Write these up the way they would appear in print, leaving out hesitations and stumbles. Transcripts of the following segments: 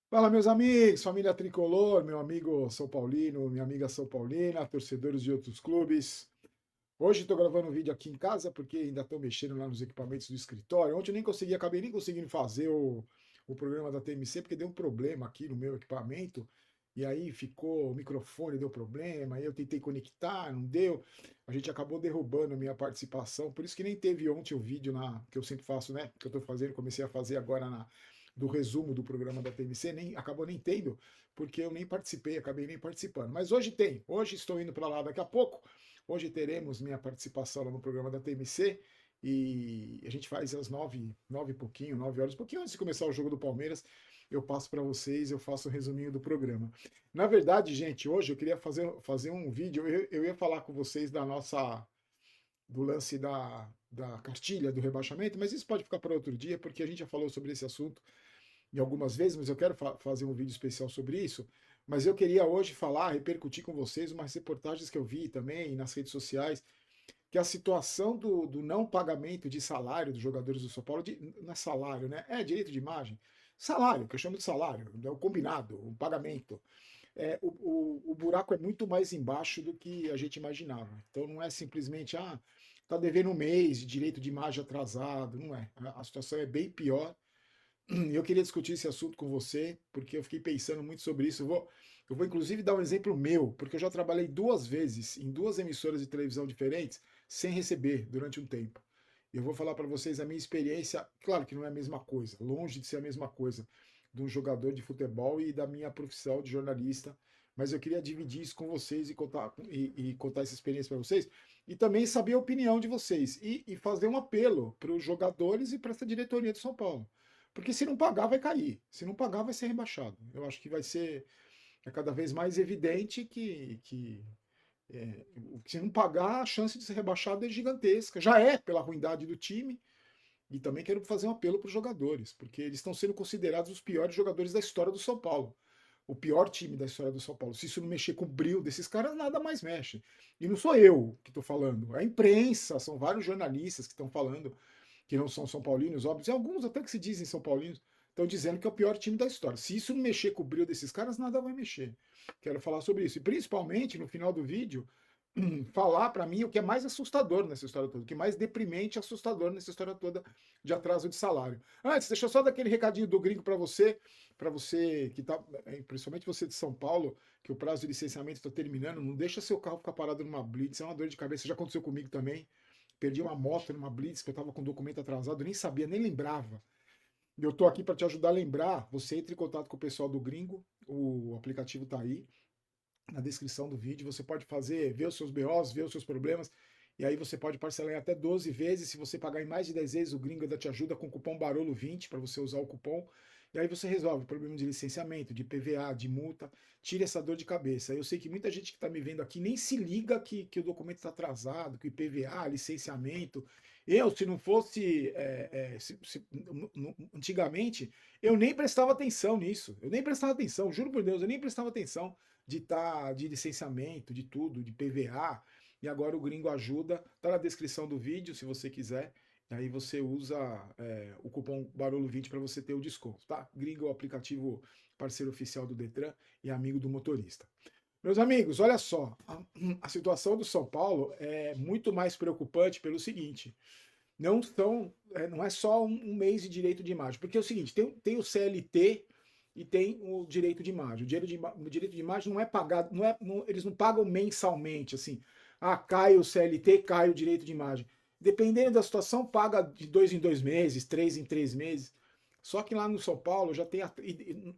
Fala, meus amigos, família tricolor, meu amigo São Paulino, minha amiga São Paulina, torcedores de outros clubes. Hoje estou gravando um vídeo aqui em casa porque ainda estou mexendo lá nos equipamentos do escritório. Ontem eu nem consegui, acabei nem conseguindo fazer o programa da TMC porque deu um problema aqui no meu equipamento. E aí ficou, o microfone deu problema, aí eu tentei conectar, não deu. A gente acabou derrubando a minha participação, por isso que nem teve ontem o vídeo que eu sempre faço, né? Que eu estou fazendo, comecei a fazer agora do resumo do programa da TMC, acabou nem tendo, porque eu nem participei, acabei nem participando. Mas hoje tem, hoje estou indo para lá daqui a pouco. Hoje teremos minha participação lá no programa da TMC e a gente faz às 9 e pouquinho, 9 horas, um pouquinho antes de começar o jogo do Palmeiras. Eu passo para vocês, eu faço o resuminho do programa. Na verdade, gente, hoje eu queria fazer um vídeo. Eu ia falar com vocês do lance da cartilha do rebaixamento, mas isso pode ficar para outro dia, porque a gente já falou sobre esse assunto em algumas vezes, mas eu quero fazer um vídeo especial sobre isso. Mas eu queria hoje falar, repercutir com vocês umas reportagens que eu vi também nas redes sociais, que a situação do não pagamento de salário dos jogadores do São Paulo, não é salário, né? É direito de imagem. Salário, que eu chamo de salário, é o combinado, o pagamento. O buraco é muito mais embaixo do que a gente imaginava. Então não é simplesmente, tá devendo um mês de direito de imagem atrasado, não é. A situação é bem pior. Eu queria discutir esse assunto com você, porque eu fiquei pensando muito sobre isso. Eu vou inclusive dar um exemplo meu, porque eu já trabalhei duas vezes em duas emissoras de televisão diferentes sem receber durante um tempo. Eu vou falar para vocês a minha experiência, claro que não é a mesma coisa, longe de ser a mesma coisa de um jogador de futebol e da minha profissão de jornalista, mas eu queria dividir isso com vocês e contar essa experiência para vocês e também saber a opinião de vocês e fazer um apelo para os jogadores e para essa diretoria de São Paulo. Porque se não pagar, vai cair. Se não pagar, vai ser rebaixado. Eu acho que vai ser cada vez mais evidente que se não pagar, a chance de ser rebaixado é gigantesca. Já é pela ruindade do time. E também quero fazer um apelo para os jogadores, porque eles estão sendo considerados os piores jogadores da história do São Paulo. O pior time da história do São Paulo. Se isso não mexer com o brilho desses caras, nada mais mexe. E não sou eu que estou falando, é a imprensa, são vários jornalistas que estão falando que não são São Paulinos, óbvios, e alguns até que se dizem São Paulinos, estão dizendo que é o pior time da história. Se isso não mexer com o brilho desses caras, nada vai mexer. Quero falar sobre isso. E principalmente no final do vídeo, falar para mim o que é mais assustador nessa história toda, o que é mais deprimente e assustador nessa história toda de atraso de salário. Antes, deixa eu só dar aquele recadinho do gringo para você que tá, principalmente você de São Paulo, que o prazo de licenciamento está terminando, não deixa seu carro ficar parado numa blitz, é uma dor de cabeça, já aconteceu comigo também. Perdi uma moto numa blitz que eu estava com o documento atrasado, nem sabia, nem lembrava. E eu estou aqui para te ajudar a lembrar. Você entre em contato com o pessoal do Gringo, o aplicativo está aí na descrição do vídeo. Você pode fazer, ver os seus BOs, ver os seus problemas. E aí você pode parcelar em até 12 vezes. Se você pagar em mais de 10 vezes, o Gringo ainda te ajuda com o cupom Barolo20 para você usar o cupom. E aí você resolve o problema de licenciamento, de PVA, de multa, tira essa dor de cabeça. Eu sei que muita gente que está me vendo aqui nem se liga que o documento está atrasado, que o IPVA, licenciamento. Eu, se não fosse. Antigamente, eu nem prestava atenção nisso. Eu nem prestava atenção, juro por Deus, eu nem prestava atenção de licenciamento, de tudo, de PVA. E agora o Gringo ajuda. Tá na descrição do vídeo, se você quiser. E aí você usa o cupom Barolo20 para você ter o desconto, tá? Gringo é o aplicativo parceiro oficial do Detran e amigo do motorista. Meus amigos, olha só, a situação do São Paulo é muito mais preocupante pelo seguinte: não é só um mês de direito de imagem, porque é o seguinte, tem o CLT e tem o direito de imagem. O direito de imagem não é pagado, eles não pagam mensalmente, assim, cai o CLT, cai o direito de imagem. Dependendo da situação, paga de 2 em 2 meses, 3 em 3 meses. Só que lá no São Paulo já tem.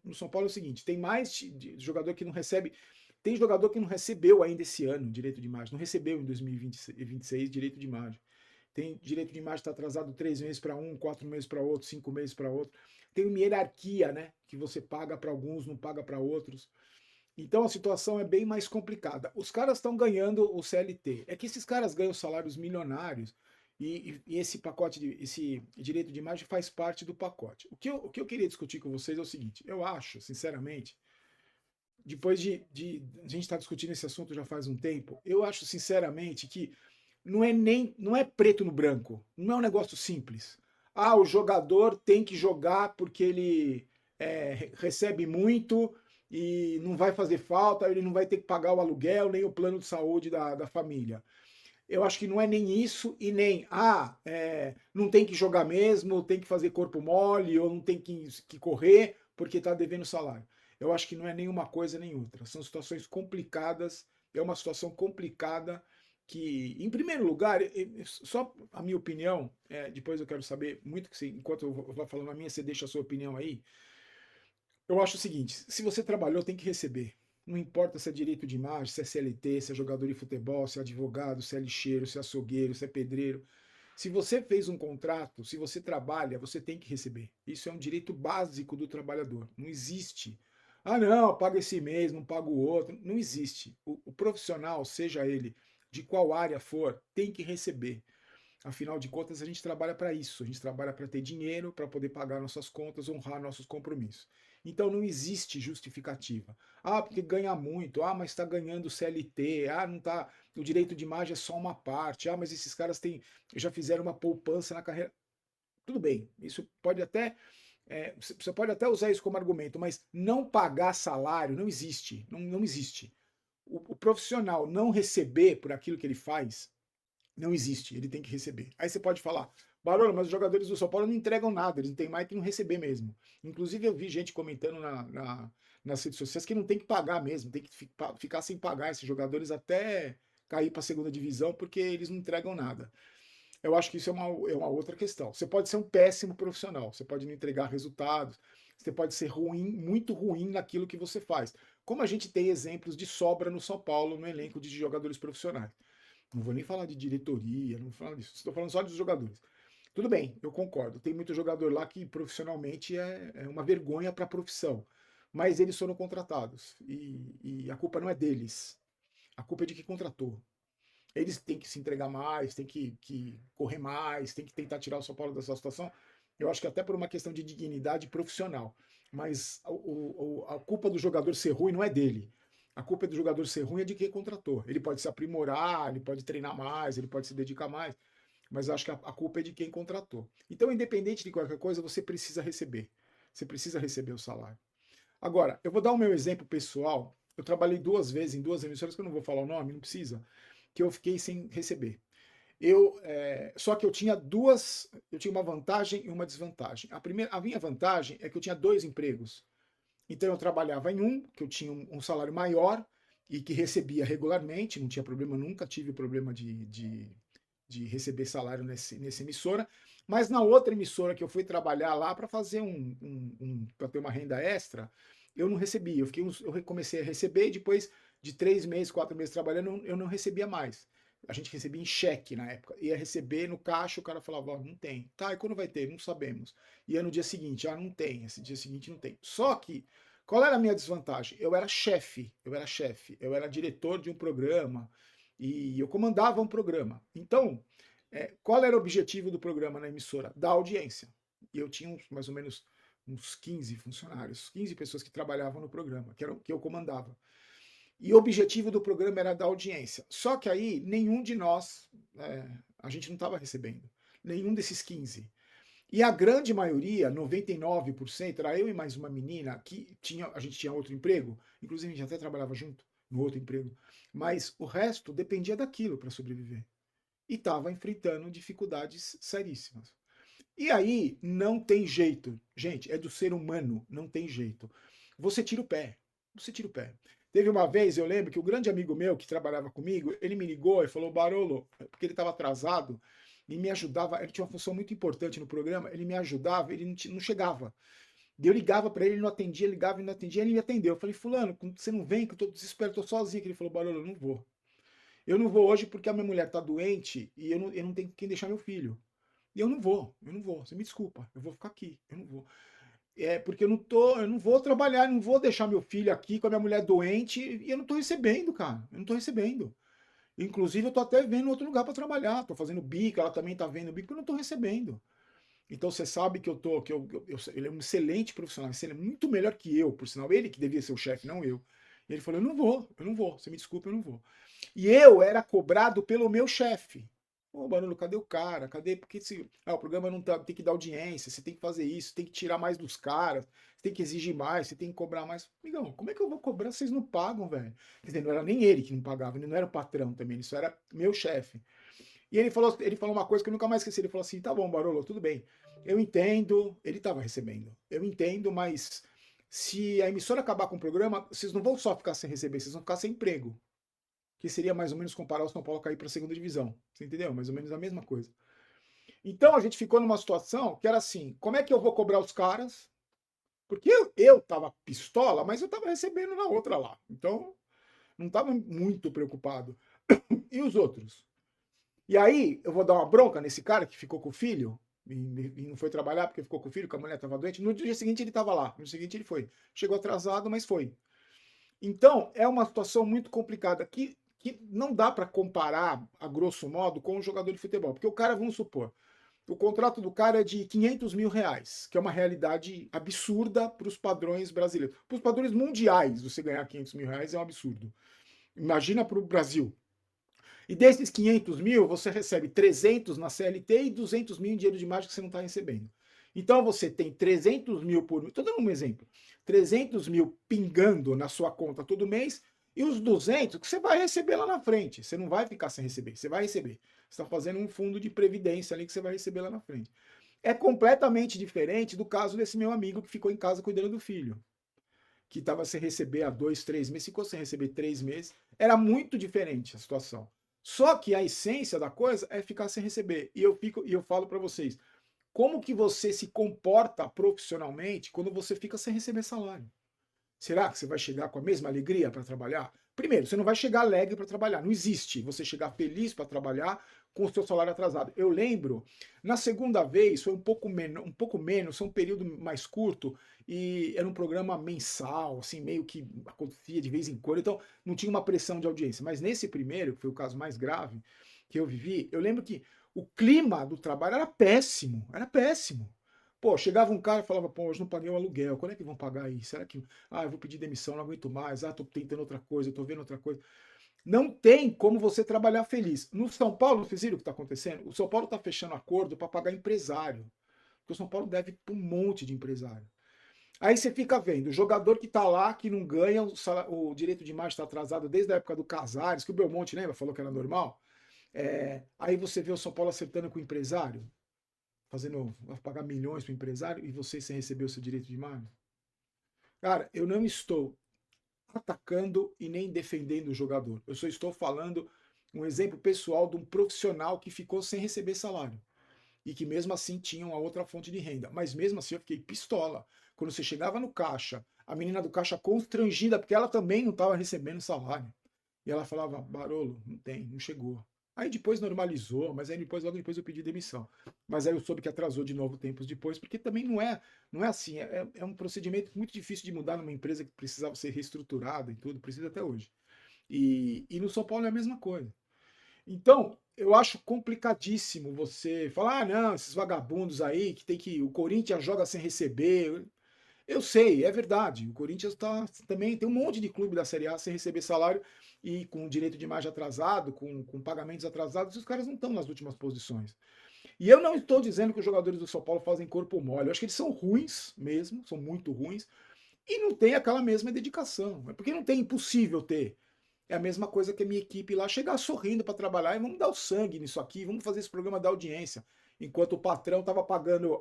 No São Paulo é o seguinte: tem mais de jogador que não recebe. Tem jogador que não recebeu ainda esse ano direito de imagem, não recebeu em 2026 direito de imagem. Tem direito de imagem está atrasado 3 meses para um, 4 meses para outro, 5 meses para outro. Tem uma hierarquia, né? Que você paga para alguns, não paga para outros. Então a situação é bem mais complicada. Os caras estão ganhando o CLT. É que esses caras ganham salários milionários e esse pacote, esse direito de imagem faz parte do pacote. O que eu queria discutir com vocês é o seguinte: eu acho, sinceramente, depois de a gente estar discutindo esse assunto já faz um tempo, eu acho sinceramente que não é preto no branco, não é um negócio simples. O jogador tem que jogar porque recebe muito e não vai fazer falta, ele não vai ter que pagar o aluguel, nem o plano de saúde da família. Eu acho que não é nem isso e nem, não tem que jogar mesmo, tem que fazer corpo mole, ou não tem que correr porque está devendo salário. Eu acho que não é nem uma coisa nem outra. São situações complicadas, é uma situação complicada que, em primeiro lugar, só a minha opinião, depois eu quero saber muito que você, enquanto eu vou falando a minha, você deixa a sua opinião aí. Eu acho o seguinte, se você trabalhou, tem que receber. Não importa se é direito de imagem, se é CLT, se é jogador de futebol, se é advogado, se é lixeiro, se é açougueiro, se é pedreiro. Se você fez um contrato, se você trabalha, você tem que receber. Isso é um direito básico do trabalhador. Não existe. Ah, não, paga esse mês, não paga o outro. Não existe. O profissional, seja ele de qual área for, tem que receber. Afinal de contas, a gente trabalha para isso. A gente trabalha para ter dinheiro, para poder pagar nossas contas, honrar nossos compromissos. Então não existe justificativa. Ah, porque ganha muito. Ah, mas está ganhando CLT. Ah, não tá. O direito de imagem é só uma parte. Ah, mas esses caras já fizeram uma poupança na carreira. Tudo bem. Isso pode até. Você pode até usar isso como argumento, mas não pagar salário não existe. Não existe. O profissional não receber por aquilo que ele faz não existe, ele tem que receber. Aí você pode falar, Barolo, mas os jogadores do São Paulo não entregam nada, eles não têm mais que não receber mesmo. Inclusive eu vi gente comentando nas redes sociais que não tem que pagar mesmo, tem que ficar sem pagar esses jogadores até cair para a segunda divisão, porque eles não entregam nada. Eu acho que isso é uma outra questão. Você pode ser um péssimo profissional, você pode não entregar resultados, você pode ser ruim, muito ruim naquilo que você faz. Como a gente tem exemplos de sobra no São Paulo, no elenco de jogadores profissionais. Não vou nem falar de diretoria, não vou falar disso. Estou falando só dos jogadores. Tudo bem, eu concordo. Tem muito jogador lá que profissionalmente é uma vergonha para a profissão. Mas eles foram contratados. E a culpa não é deles. A culpa é de quem contratou. Eles têm que se entregar mais, têm que correr mais, têm que tentar tirar o São Paulo dessa situação. Eu acho que até por uma questão de dignidade profissional. Mas a culpa do jogador ser ruim não é dele. A culpa do jogador ser ruim é de quem contratou. Ele pode se aprimorar, ele pode treinar mais, ele pode se dedicar mais, mas eu acho que a culpa é de quem contratou. Então, independente de qualquer coisa, você precisa receber. Você precisa receber o salário. Agora, eu vou dar o meu exemplo pessoal. Eu trabalhei 2 vezes em 2 emissoras, que eu não vou falar o nome, não precisa, que eu fiquei sem receber. Só que eu tinha uma vantagem e uma desvantagem. A minha vantagem é que eu tinha 2 empregos. Então eu trabalhava em um, que eu tinha um salário maior e que recebia regularmente, não tinha problema, nunca tive problema de receber salário nessa emissora. Mas na outra emissora que eu fui trabalhar lá para fazer para ter uma renda extra, eu não recebia. Eu comecei a receber e depois de 3 meses, 4 meses trabalhando, eu não recebia mais. A gente recebia em cheque na época. Ia receber no caixa, o cara falava, oh, não tem. Tá, e quando vai ter? Não sabemos. Ia no dia seguinte, não tem. Esse dia seguinte não tem. Só que, qual era a minha desvantagem? Eu era chefe, eu era diretor de um programa e eu comandava um programa. Então, qual era o objetivo do programa na emissora? Da audiência. E eu tinha mais ou menos uns 15 funcionários, 15 pessoas que trabalhavam no programa, que eu comandava. E o objetivo do programa era dar audiência. Só que aí nenhum de nós, a gente não estava recebendo. Nenhum desses 15. E a grande maioria, 99%, era eu e mais uma menina a gente tinha outro emprego, inclusive a gente até trabalhava junto no outro emprego, mas o resto dependia daquilo para sobreviver. E estava enfrentando dificuldades seríssimas. E aí não tem jeito, gente, é do ser humano, não tem jeito. Você tira o pé, você tira o pé. Teve uma vez, eu lembro que o grande amigo meu que trabalhava comigo, ele me ligou e falou, Barolo, porque ele estava atrasado, e me ajudava, ele tinha uma função muito importante no programa, ele me ajudava, ele não chegava. Eu ligava para ele, ele não atendia, ligava e não atendia, ele me atendeu. Eu falei, fulano, você não vem, que eu tô desesperado, tô sozinho. Ele falou, Barolo, eu não vou. Eu não vou hoje porque a minha mulher tá doente e eu não tenho quem deixar meu filho. E eu não vou, você me desculpa, eu vou ficar aqui, eu não vou. Porque eu não vou trabalhar, eu não vou deixar meu filho aqui com a minha mulher doente e eu não tô recebendo, cara, eu não tô recebendo. Inclusive eu tô até vendo outro lugar para trabalhar, tô fazendo bico, ela também tá vendo bico, eu não tô recebendo. Então você sabe que ele é um excelente profissional, ele é muito melhor que eu, por sinal, ele que devia ser o chefe, não eu. E ele falou, eu não vou, você me desculpa, eu não vou. E eu era cobrado pelo meu chefe. Ô, Barulho, cadê o cara? Cadê? Porque o programa não tá, tem que dar audiência, você tem que fazer isso, tem que tirar mais dos caras, você tem que exigir mais, você tem que cobrar mais. Amigão, como é que eu vou cobrar? Vocês não pagam, velho. Quer dizer, não era nem ele que não pagava, ele não era o patrão também, isso era meu chefe. E ele falou uma coisa que eu nunca mais esqueci. Ele falou assim: tá bom, Barolo, tudo bem. Eu entendo, ele estava recebendo. Eu entendo, mas se a emissora acabar com o programa, vocês não vão só ficar sem receber, vocês vão ficar sem emprego. Que seria mais ou menos comparar o São Paulo cair para a segunda divisão. Você entendeu? Mais ou menos a mesma coisa. Então a gente ficou numa situação que era assim: como é que eu vou cobrar os caras? Porque eu tava pistola, mas eu tava recebendo na outra lá. Então não tava muito preocupado. E os outros? E aí, eu vou dar uma bronca nesse cara que ficou com o filho e não foi trabalhar porque ficou com o filho, que a mulher estava doente. No dia seguinte ele estava lá. No dia seguinte ele foi. Chegou atrasado, mas foi. Então, é uma situação muito complicada que não dá para comparar, a grosso modo, com um jogador de futebol. Porque o cara, vamos supor, o contrato do cara é de 500 mil reais, que é uma realidade absurda para os padrões brasileiros. Para os padrões mundiais, você ganhar 500 mil reais é um absurdo. Imagina para o Brasil. E desses 500 mil, você recebe 300 na CLT e 200 mil em dinheiro de imagem que você não está recebendo. Então você tem 300 mil por mês, estou dando um exemplo, 300 mil pingando na sua conta todo mês e os 200 que você vai receber lá na frente. Você não vai ficar sem receber, você vai receber. Você está fazendo um fundo de previdência ali que você vai receber lá na frente. É completamente diferente do caso desse meu amigo que ficou em casa cuidando do filho, que estava sem receber há 2, 3 meses, ficou sem receber 3 meses. Era muito diferente a situação. Só que a essência da coisa é ficar sem receber. E eu falo para vocês, como que você se comporta profissionalmente quando você fica sem receber salário? Será que você vai chegar com a mesma alegria para trabalhar? Primeiro, você não vai chegar alegre para trabalhar. Não existe você chegar feliz para trabalhar com o seu salário atrasado. Eu lembro, na segunda vez, foi um pouco menos, foi um período mais curto, e era um programa mensal, assim, meio que acontecia de vez em quando, então não tinha uma pressão de audiência. Mas nesse primeiro, que foi o caso mais grave que eu vivi, eu lembro que o clima do trabalho era péssimo, era péssimo. Pô, chegava um cara e falava, pô, hoje não paguei o aluguel, quando é que vão pagar aí? Será que eu vou pedir demissão, não aguento mais. Tô tentando outra coisa, tô vendo outra coisa. Não tem como você trabalhar feliz. No São Paulo, vocês viram o que está acontecendo? O São Paulo está fechando acordo para pagar empresário. Porque o São Paulo deve para um monte de empresário. Aí você fica vendo, o jogador que está lá, que não ganha, o direito de imagem está atrasado desde a época do Casares, que o Belmonte, lembra? Falou que era normal. Aí você vê o São Paulo acertando com o empresário, vai pagar milhões para o empresário e você sem receber o seu direito de imagem. Cara, eu não estou atacando e nem defendendo o jogador. Eu só estou falando um exemplo pessoal de um profissional que ficou sem receber salário e que mesmo assim tinha uma outra fonte de renda. Mas mesmo assim eu fiquei pistola. Quando você chegava no caixa, a menina do caixa constrangida, porque ela também não estava recebendo salário. E ela falava, Barolo, não tem, não chegou. Aí depois normalizou, mas aí logo depois eu pedi demissão. Mas aí eu soube que atrasou de novo tempos depois, porque também não é assim, é um procedimento muito difícil de mudar numa empresa que precisava ser reestruturada e tudo, precisa até hoje. E no São Paulo é a mesma coisa. Então, eu acho complicadíssimo você falar, não, esses vagabundos aí que o Corinthians joga sem receber. Eu sei, é verdade. O Corinthians também tem um monte de clube da Série A sem receber salário e com direito de imagem atrasado, com pagamentos atrasados, e os caras não estão nas últimas posições. E eu não estou dizendo que os jogadores do São Paulo fazem corpo mole. Eu acho que eles são ruins mesmo, são muito ruins, e não tem aquela mesma dedicação. É porque não tem, impossível ter. É a mesma coisa que a minha equipe lá chegar sorrindo para trabalhar e vamos dar o sangue nisso aqui, vamos fazer esse programa da audiência. Enquanto o patrão estava pagando,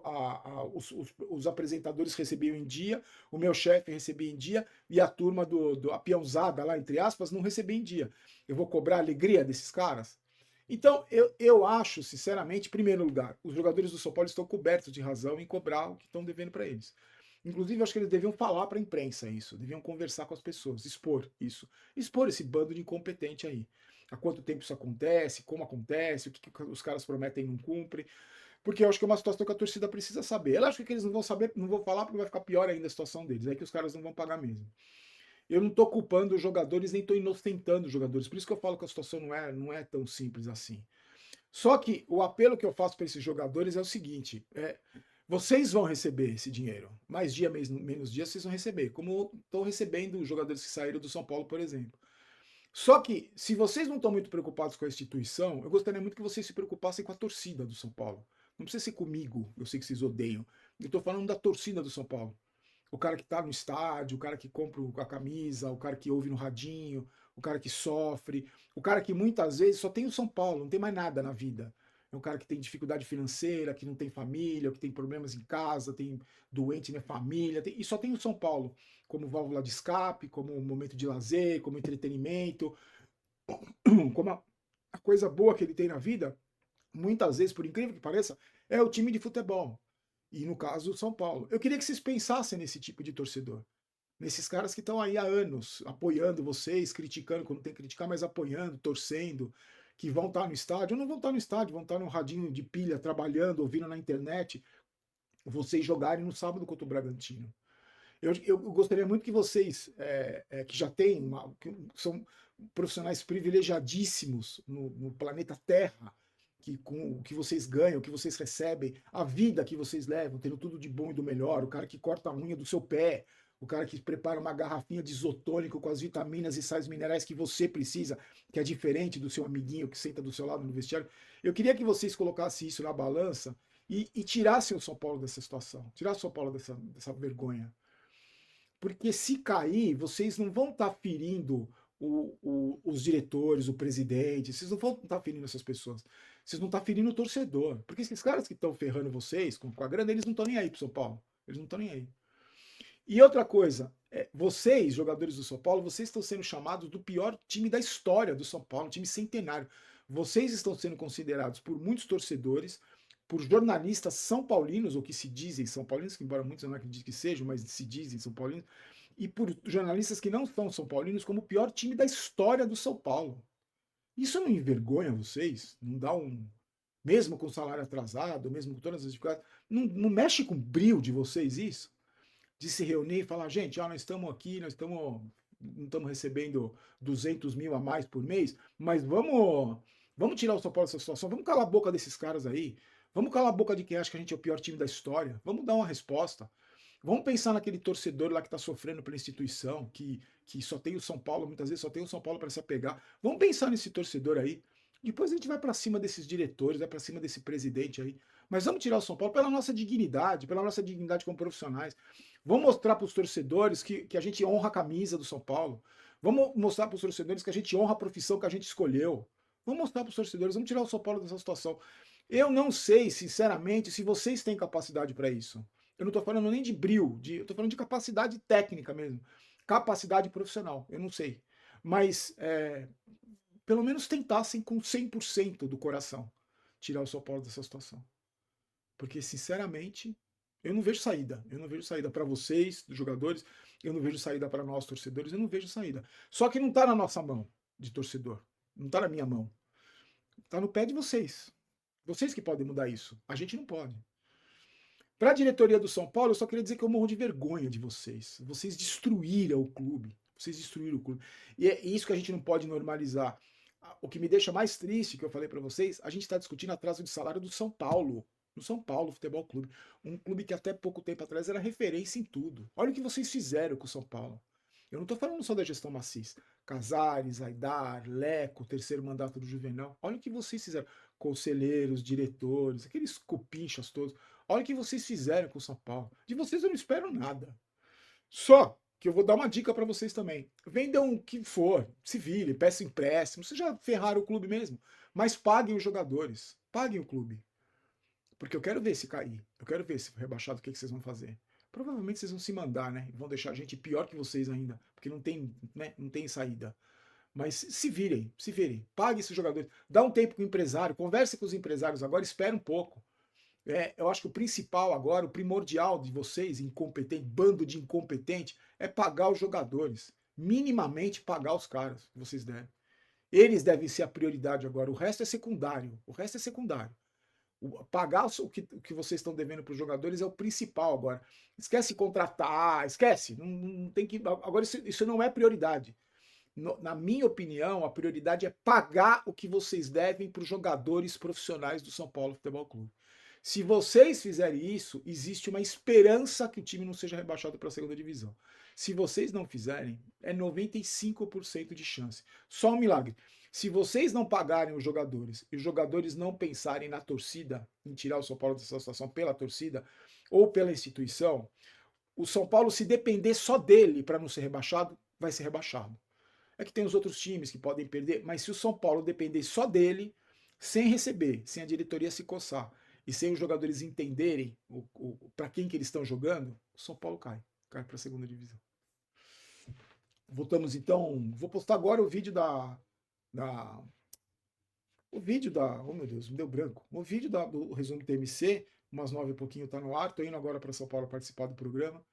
os apresentadores recebiam em dia, o meu chefe recebia em dia e a turma a peãozada lá, entre aspas, não recebia em dia. Eu vou cobrar a alegria desses caras? Então, eu acho, sinceramente, em primeiro lugar, os jogadores do São Paulo estão cobertos de razão em cobrar o que estão devendo para eles. Inclusive, acho que eles deviam falar para a imprensa isso, deviam conversar com as pessoas, expor isso, expor esse bando de incompetente aí. Há quanto tempo isso acontece, como acontece, o que os caras prometem e não cumprem, porque eu acho que é uma situação que a torcida precisa saber. Ela acha que eles não vão saber, não vão falar porque vai ficar pior ainda a situação deles, é que os caras não vão pagar mesmo. Eu não estou culpando os jogadores, nem estou inocentando os jogadores, por isso que eu falo que a situação não é tão simples assim. Só que o apelo que eu faço para esses jogadores é o seguinte: vocês vão receber esse dinheiro. Mais dia, menos dia, vocês vão receber. Como estão recebendo os jogadores que saíram do São Paulo, por exemplo. Só que, se vocês não estão muito preocupados com a instituição, eu gostaria muito que vocês se preocupassem com a torcida do São Paulo. Não precisa ser comigo, eu sei que vocês odeiam. Eu estou falando da torcida do São Paulo. O cara que está no estádio, o cara que compra a camisa, o cara que ouve no radinho, o cara que sofre, o cara que muitas vezes só tem o São Paulo, não tem mais nada na vida. É um cara que tem dificuldade financeira, que não tem família, que tem problemas em casa, tem doente na família, e só tem o São Paulo como válvula de escape, como um momento de lazer, como entretenimento, como a coisa boa que ele tem na vida, muitas vezes, por incrível que pareça, é o time de futebol. E no caso, o São Paulo. Eu queria que vocês pensassem nesse tipo de torcedor. Nesses caras que estão aí há anos apoiando vocês, criticando quando tem que criticar, mas apoiando, torcendo, que vão estar no estádio, ou não vão estar no estádio, vão estar no radinho de pilha, trabalhando, ouvindo na internet, vocês jogarem no sábado contra o Bragantino. Eu gostaria muito que vocês, que já têm, que são profissionais privilegiadíssimos no planeta Terra, que com o que vocês ganham, o que vocês recebem, a vida que vocês levam, tendo tudo de bom e do melhor, o cara que corta a unha do seu pé, o cara que prepara uma garrafinha de isotônico com as vitaminas e sais minerais que você precisa, que é diferente do seu amiguinho que senta do seu lado no vestiário. Eu queria que vocês colocassem isso na balança e tirassem o São Paulo dessa situação, tirassem o São Paulo dessa vergonha. Porque se cair, vocês não vão estar ferindo os diretores, o presidente, vocês não vão estar ferindo essas pessoas. Vocês vão estar ferindo o torcedor. Porque esses caras que estão ferrando vocês com a grana, eles não estão nem aí pro São Paulo. Eles não estão nem aí. E outra coisa, vocês, jogadores do São Paulo, vocês estão sendo chamados do pior time da história do São Paulo, um time centenário. Vocês estão sendo considerados por muitos torcedores, por jornalistas são paulinos, ou que se dizem são paulinos, que embora muitos não acreditem que sejam, mas se dizem são paulinos, e por jornalistas que não são são paulinos, como o pior time da história do São Paulo. Isso não envergonha vocês? Não dá um. Mesmo com salário atrasado, mesmo com todas as dificuldades, não mexe com o brilho de vocês isso? De se reunir e falar, gente, nós estamos aqui, não estamos recebendo 200 mil a mais por mês, mas vamos tirar o São Paulo dessa situação, vamos calar a boca desses caras aí, vamos calar a boca de quem acha que a gente é o pior time da história, vamos dar uma resposta. Vamos pensar naquele torcedor lá que está sofrendo pela instituição, que só tem o São Paulo, muitas vezes só tem o São Paulo para se apegar. Vamos pensar nesse torcedor aí. Depois a gente vai para cima desses diretores, vai para cima desse presidente aí. Mas vamos tirar o São Paulo pela nossa dignidade como profissionais. Vamos mostrar para os torcedores que a gente honra a camisa do São Paulo. Vamos mostrar para os torcedores que a gente honra a profissão que a gente escolheu. Vamos mostrar para os torcedores, vamos tirar o São Paulo dessa situação. Eu não sei, sinceramente, se vocês têm capacidade para isso. Eu não estou falando nem de bril, eu estou falando de capacidade técnica mesmo. Capacidade profissional, eu não sei. Mas pelo menos tentassem com 100% do coração tirar o São Paulo dessa situação. Porque, sinceramente, eu não vejo saída. Eu não vejo saída para vocês, jogadores, eu não vejo saída para nós, torcedores, eu não vejo saída. Só que não está na nossa mão de torcedor. Não está na minha mão. Está no pé de vocês. Vocês que podem mudar isso. A gente não pode. Para a diretoria do São Paulo, eu só queria dizer que eu morro de vergonha de vocês. Vocês destruíram o clube. Vocês destruíram o clube. E é isso que a gente não pode normalizar. O que me deixa mais triste, que eu falei para vocês, a gente está discutindo atraso de salário do São Paulo. No São Paulo Futebol Clube. Um clube que até pouco tempo atrás era referência em tudo. Olha o que vocês fizeram com o São Paulo. Eu não estou falando só da gestão Macis. Casares, Aidar, Leco, terceiro mandato do Juvenal. Olha o que vocês fizeram. Conselheiros, diretores, aqueles cupinchas todos. Olha o que vocês fizeram com o São Paulo. De vocês eu não espero nada. Só que eu vou dar uma dica para vocês também. Vendam o que for, se virem, peçam empréstimo. Vocês já ferraram o clube mesmo. Mas paguem os jogadores. Paguem o clube. Porque eu quero ver se cair. Eu quero ver se for rebaixado, o que vocês vão fazer. Provavelmente vocês vão se mandar, né? Vão deixar a gente pior que vocês ainda. Porque não tem, né? Não tem saída. Mas se virem, se virem. Pague esses jogadores. Dá um tempo com o empresário. Converse com os empresários agora. Espera um pouco. Eu acho que o principal agora, o primordial de vocês, incompetente, bando de incompetente, é pagar os jogadores. Minimamente pagar os caras que vocês devem. Eles devem ser a prioridade agora. O resto é secundário. O resto é secundário. Pagar o que vocês estão devendo para os jogadores é o principal agora. Esquece contratar, esquece. Não tem que. Agora, isso não é prioridade. Na minha opinião, a prioridade é pagar o que vocês devem para os jogadores profissionais do São Paulo Futebol Clube. Se vocês fizerem isso, existe uma esperança que o time não seja rebaixado para a segunda divisão. Se vocês não fizerem, é 95% de chance. Só um milagre. Se vocês não pagarem os jogadores e os jogadores não pensarem na torcida, em tirar o São Paulo dessa situação pela torcida ou pela instituição, o São Paulo, se depender só dele para não ser rebaixado, vai ser rebaixado. É que tem os outros times que podem perder, mas se o São Paulo depender só dele, sem receber, sem a diretoria se coçar e sem os jogadores entenderem para quem que eles estão jogando, o São Paulo cai para a segunda divisão. Voltamos então, vou postar agora o vídeo da oh meu Deus, me deu branco. O vídeo do resumo TMC, umas 9 e pouquinho tá no ar, tô indo agora para São Paulo participar do programa.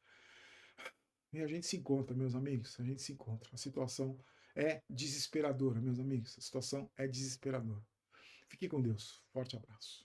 E a gente se encontra, meus amigos, a gente se encontra. A situação é desesperadora, meus amigos. A situação é desesperadora. Fique com Deus. Forte abraço.